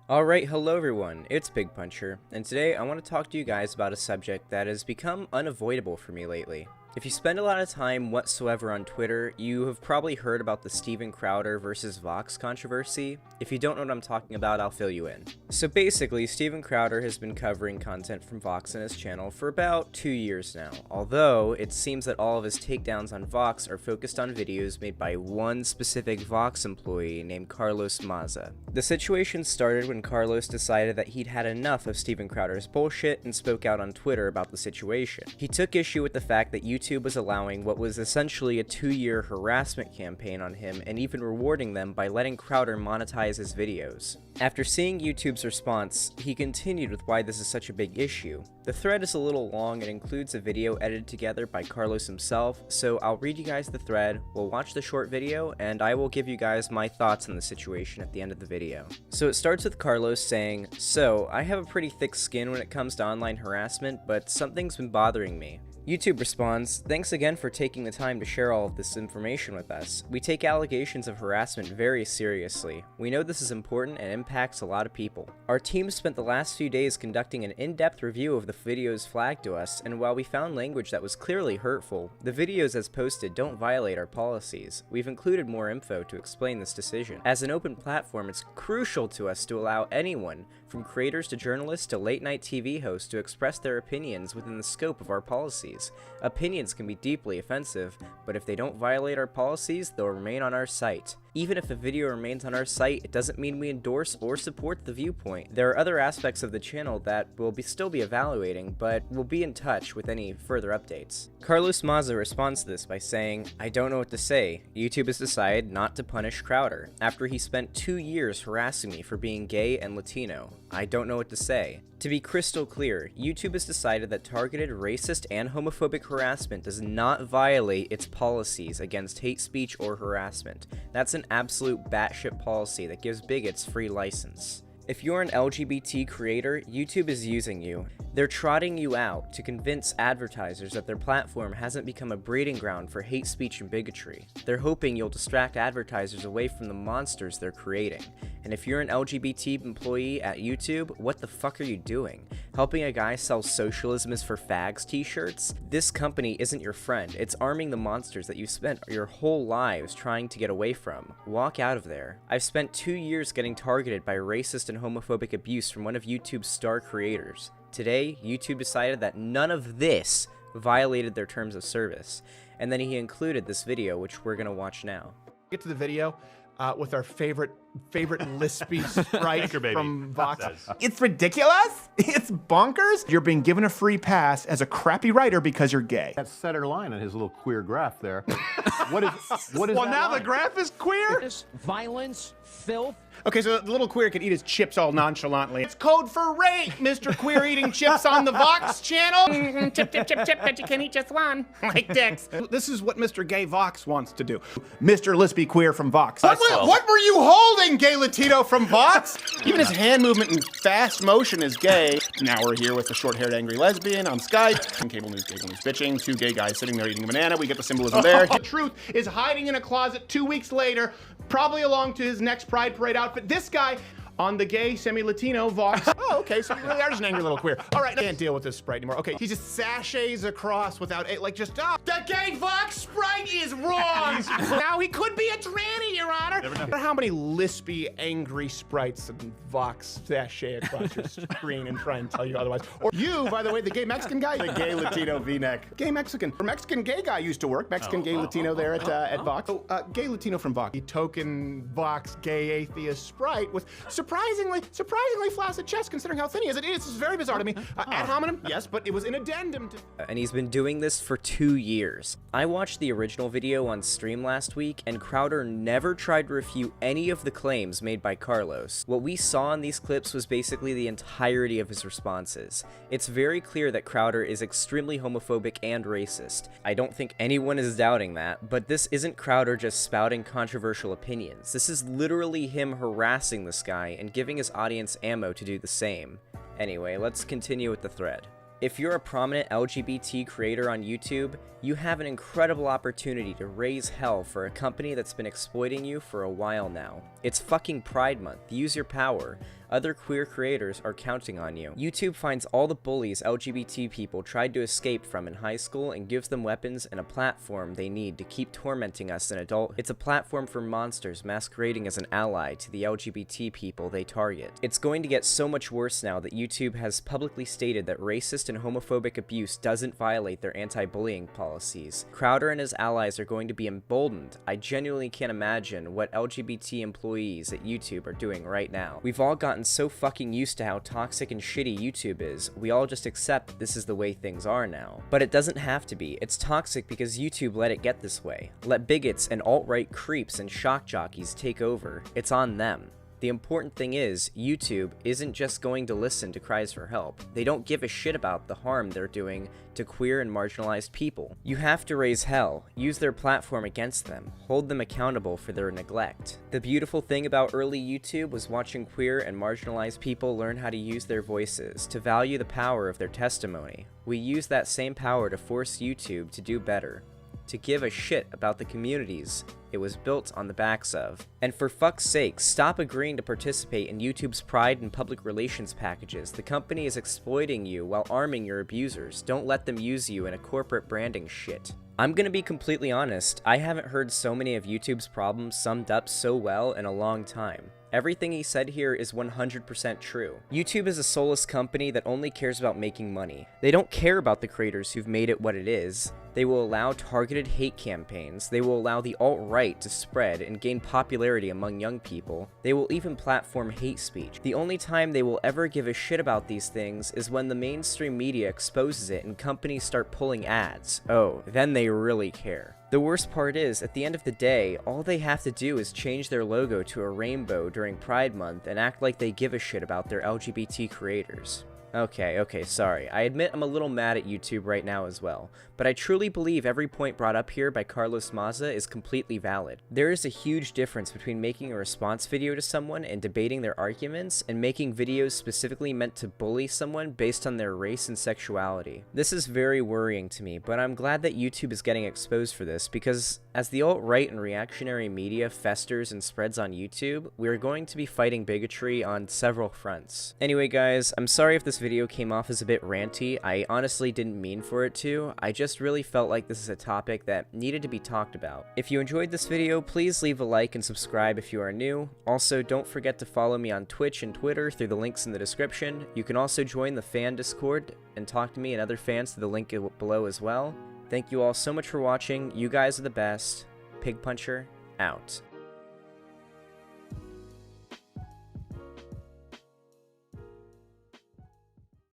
Alright, hello everyone, it's Big Puncher, and today I want to talk to you guys about a subject that has become unavoidable for me lately. If you spend a lot of time whatsoever on Twitter, you have probably heard about the Steven Crowder versus Vox controversy. If you don't know what I'm talking about, I'll fill you in. So basically, Steven Crowder has been covering content from Vox on his channel for about 2 years now, although it seems that all of his takedowns on Vox are focused on videos made by one specific Vox employee named Carlos Maza. The situation started when Carlos decided that he'd had enough of Steven Crowder's bullshit and spoke out on Twitter about the situation. He took issue with the fact that YouTube was allowing what was essentially a 2-year harassment campaign on him and even rewarding them by letting Crowder monetize his videos. After seeing YouTube's response, he continued with why this is such a big issue. The thread is a little long and includes a video edited together by Carlos himself, so I'll read you guys the thread, we'll watch the short video, and I will give you guys my thoughts on the situation at the end of the video. So it starts with Carlos saying, "So, I have a pretty thick skin when it comes to online harassment, but something's been bothering me." YouTube responds, "Thanks again for taking the time to share all of this information with us. We take allegations of harassment very seriously. We know this is important and impacts a lot of people. Our team spent the last few days conducting an in-depth review of the videos flagged to us, and while we found language that was clearly hurtful, the videos as posted don't violate our policies. We've included more info to explain this decision. As an open platform, it's crucial to us to allow anyone, from creators to journalists to late-night TV hosts, to express their opinions within the scope of our policies. Opinions can be deeply offensive, but if they don't violate our policies, they'll remain on our site. Even if a video remains on our site, it doesn't mean we endorse or support the viewpoint. There are other aspects of the channel that we'll still be evaluating, but we'll be in touch with any further updates." Carlos Maza responds to this by saying, "I don't know what to say. YouTube has decided not to punish Crowder, after he spent 2 years harassing me for being gay and Latino. I don't know what to say." To be crystal clear, YouTube has decided that targeted racist and homophobic harassment does not violate its policies against hate speech or harassment. That's an absolute batshit policy that gives bigots free license. If you're an LGBT creator, YouTube is using you. They're trotting you out to convince advertisers that their platform hasn't become a breeding ground for hate speech and bigotry. They're hoping you'll distract advertisers away from the monsters they're creating. And if you're an LGBT employee at YouTube, what the fuck are you doing? Helping a guy sell socialism is for fags t-shirts? This company isn't your friend. It's arming the monsters that you've spent your whole lives trying to get away from. Walk out of there. I've spent 2 years getting targeted by racist and homophobic abuse from one of YouTube's star creators. Today, YouTube decided that none of this violated their terms of service. And then he included this video, which we're gonna watch now. Get to the video with our favorite lispy sprite from Vox. It's ridiculous. It's bonkers. You're being given a free pass as a crappy writer because you're gay. That center line on his little queer graph there. What is Well, that now line? the graph is queer? Violence, filth. Okay, so the little queer can eat his chips all nonchalantly. It's code for rape, Mr. Queer eating chips on the Vox channel. Chip, chip, chip, chip, but you can eat just one. Like dicks. This is what Mr. Gay Vox wants to do. Mr. Lispy Queer from Vox. What were you holding, Gay Latino from Vox? Even his hand movement in fast motion is gay. Now we're here with the short-haired angry lesbian on Skype. And cable news bitching. 2 gay guys sitting there eating a banana. We get the symbolism there. The truth is hiding in a closet 2 weeks later, probably along to his next Pride Parade outfit. This guy on the gay semi-Latino Vox. Oh, okay, so you really are just an angry little queer. All right, I can't deal with this sprite anymore. Okay, he just sachets across without, the gay Vox sprite is wrong. Now he could be a tranny, Your Honor. How many lispy, angry sprites and Vox sachet across your screen and try and tell you otherwise. Or you, by the way, the gay Mexican guy, the gay Latino V-neck. Gay Mexican. Mexican gay guy used to work. Mexican gay Latino there at Vox. Oh, gay Latino from Vox. The token Vox gay atheist sprite with surprisingly flaccid chest considering how thin he is. This is very bizarre to me. Ad hominem, yes, but it was an addendum to... And he's been doing this for 2 years. I watched the original video on stream last week, and Crowder never tried to refute any of the claims made by Carlos. What we saw in these clips was basically the entirety of his responses. It's very clear that Crowder is extremely homophobic and racist. I don't think anyone is doubting that, but this isn't Crowder just spouting controversial opinions. This is literally him harassing this guy and giving his audience ammo to do the same. Anyway, let's continue with the thread. If you're a prominent LGBT creator on YouTube, you have an incredible opportunity to raise hell for a company that's been exploiting you for a while now. It's fucking Pride Month. Use your power. Other queer creators are counting on you. YouTube finds all the bullies LGBT people tried to escape from in high school and gives them weapons and a platform they need to keep tormenting us in adulthood. It's a platform for monsters masquerading as an ally to the LGBT people they target. It's going to get so much worse now that YouTube has publicly stated that racist and homophobic abuse doesn't violate their anti-bullying policies. Crowder and his allies are going to be emboldened. I genuinely can't imagine what LGBT employees at YouTube are doing right now. We've all gotten so fucking used to how toxic and shitty YouTube is, we all just accept that this is the way things are now. But it doesn't have to be. It's toxic because YouTube let it get this way. Let bigots and alt-right creeps and shock jockeys take over. It's on them. The important thing is, YouTube isn't just going to listen to cries for help. They don't give a shit about the harm they're doing to queer and marginalized people. You have to raise hell, use their platform against them, hold them accountable for their neglect. The beautiful thing about early YouTube was watching queer and marginalized people learn how to use their voices, to value the power of their testimony. We use that same power to force YouTube to do better, to give a shit about the communities it was built on the backs of. And for fuck's sake, stop agreeing to participate in YouTube's pride and public relations packages. The company is exploiting you while arming your abusers. Don't let them use you in a corporate branding shit. I'm gonna be completely honest, I haven't heard so many of YouTube's problems summed up so well in a long time. Everything he said here is 100% true. YouTube is a soulless company that only cares about making money. They don't care about the creators who've made it what it is. They will allow targeted hate campaigns. They will allow the alt-right to spread and gain popularity among young people. They will even platform hate speech. The only time they will ever give a shit about these things is when the mainstream media exposes it and companies start pulling ads. Oh, then they really care. The worst part is, at the end of the day, all they have to do is change their logo to a rainbow during Pride Month and act like they give a shit about their LGBT creators. Okay, sorry. I admit I'm a little mad at YouTube right now as well, but I truly believe every point brought up here by Carlos Maza is completely valid. There is a huge difference between making a response video to someone and debating their arguments, and making videos specifically meant to bully someone based on their race and sexuality. This is very worrying to me, but I'm glad that YouTube is getting exposed for this, because as the alt-right and reactionary media festers and spreads on YouTube, we are going to be fighting bigotry on several fronts. Anyway guys, I'm sorry if this video came off as a bit ranty. I honestly didn't mean for it to. I just really felt like this is a topic that needed to be talked about. If you enjoyed this video, please leave a like and subscribe if you are new. Also, don't forget to follow me on Twitch and Twitter through the links in the description. You can also join the fan Discord and talk to me and other fans through the link below as well. Thank you all so much for watching. You guys are the best. Pig Puncher, out.